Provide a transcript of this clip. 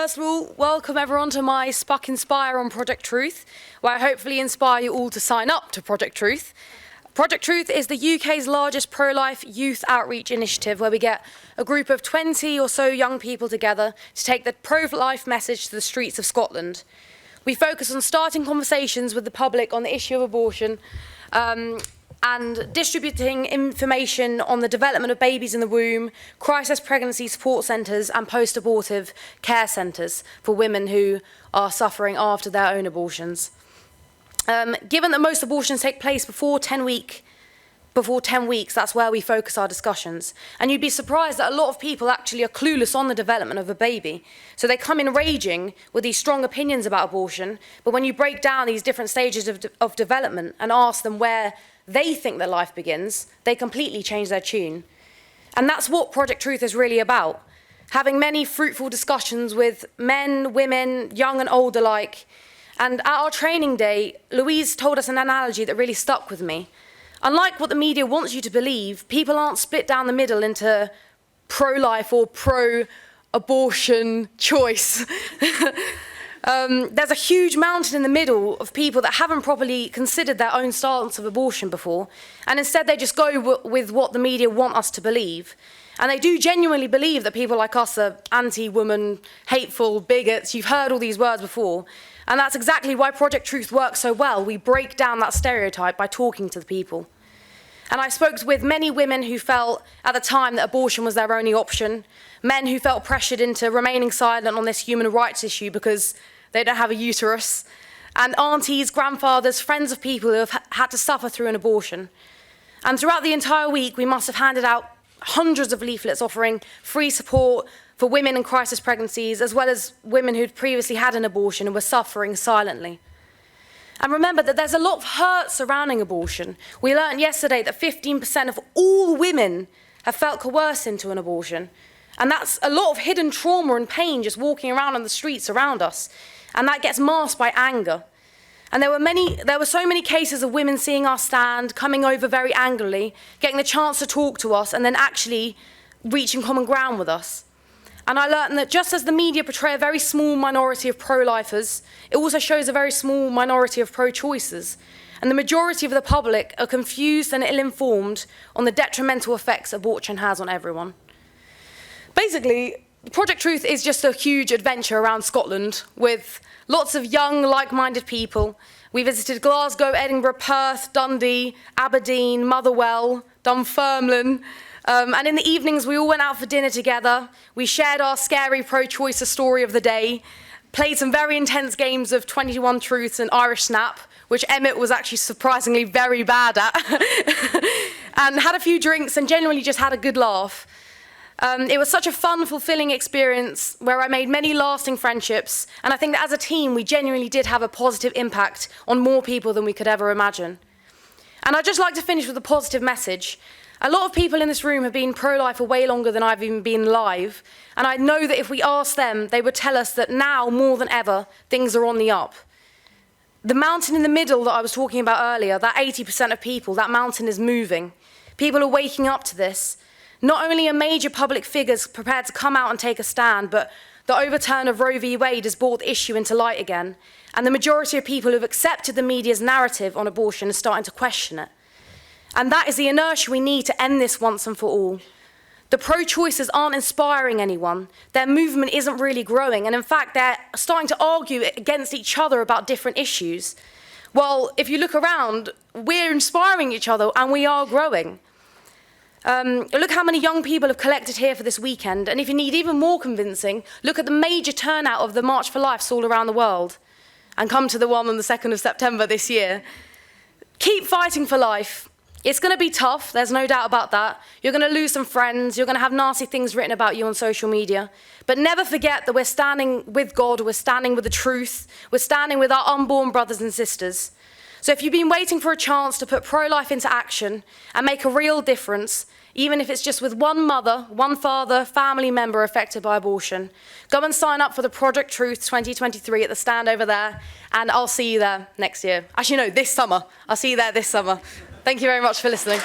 first of all, welcome everyone to my SPUC Inspire on Project Truth, where I hopefully inspire you all to sign up to Project Truth. Project Truth is the UK's largest pro-life youth outreach initiative, where we get a group of 20 or so young people together to take the pro-life message to the streets of Scotland. We focus on starting conversations with the public on the issue of abortion, and distributing information on the development of babies in the womb, crisis pregnancy support centres and post-abortive care centres for women who are suffering after their own abortions. Given that most abortions take place before 10 weeks, that's where we focus our discussions. And you'd be surprised that a lot of people actually are clueless on the development of a baby. So they come in raging with these strong opinions about abortion, but when you break down these different stages of development and ask them where they think that life begins, they completely change their tune. And that's what Project Truth is really about. Having many fruitful discussions with men, women, young and old alike. And at our training day, Louise told us an analogy that really stuck with me. Unlike what the media wants you to believe, people aren't split down the middle into pro-life or pro-abortion choice. There's a huge mountain in the middle of people that haven't properly considered their own stance of abortion before, and instead they just go with what the media want us to believe. And they do genuinely believe that people like us are anti-woman, hateful, bigots. You've heard all these words before. And that's exactly why Project Truth works so well. We break down that stereotype by talking to the people. And I spoke with many women who felt at the time that abortion was their only option, men who felt pressured into remaining silent on this human rights issue because they don't have a uterus, and aunties, grandfathers, friends of people who have had to suffer through an abortion. And throughout the entire week, we must have handed out hundreds of leaflets offering free support for women in crisis pregnancies, as well as women who'd previously had an abortion and were suffering silently. And remember that there's a lot of hurt surrounding abortion. We learned yesterday that 15% of all women have felt coerced into an abortion. And that's a lot of hidden trauma and pain just walking around on the streets around us. And that gets masked by anger. And there were so many cases of women seeing our stand, coming over very angrily, getting the chance to talk to us, and then actually reaching common ground with us. And I learned that just as the media portray a very small minority of pro-lifers, it also shows a very small minority of pro-choicers. And the majority of the public are confused and ill-informed on the detrimental effects abortion has on everyone. Basically, Project Truth is just a huge adventure around Scotland with lots of young, like-minded people. We visited Glasgow, Edinburgh, Perth, Dundee, Aberdeen, Motherwell, Dunfermline. And in the evenings, we all went out for dinner together. We shared our scary pro-choicer story of the day, played some very intense games of 21 Truths and Irish Snap, which Emmett was actually surprisingly very bad at, and had a few drinks and genuinely just had a good laugh. It was such a fun, fulfilling experience where I made many lasting friendships, and I think that as a team, we genuinely did have a positive impact on more people than we could ever imagine. And I'd just like to finish with a positive message. A lot of people in this room have been pro-life for way longer than I've even been alive, and I know that if we asked them, they would tell us that now, more than ever, things are on the up. The mountain in the middle that I was talking about earlier, that 80% of people, that mountain is moving. People are waking up to this. Not only are major public figures prepared to come out and take a stand, but the overturn of Roe v. Wade has brought the issue into light again, and the majority of people who've accepted the media's narrative on abortion are starting to question it. And that is the inertia we need to end this once and for all. The pro-choicers aren't inspiring anyone. Their movement isn't really growing, and in fact, they're starting to argue against each other about different issues. Well, if you look around, we're inspiring each other, and we are growing. Look how many young people have collected here for this weekend, and if you need even more convincing, look at the major turnout of the March for Lives all around the world, and come to the one on the 2nd of September this year. Keep fighting for life. It's going to be tough, there's no doubt about that. You're going to lose some friends, you're going to have nasty things written about you on social media. But never forget that we're standing with God, we're standing with the truth, we're standing with our unborn brothers and sisters. So if you've been waiting for a chance to put pro-life into action and make a real difference, even if it's just with one mother, one father, family member affected by abortion, go and sign up for the Project Truth 2023 at the stand over there, and I'll see you there next year. Actually, no, this summer. I'll see you there this summer. Thank you very much for listening.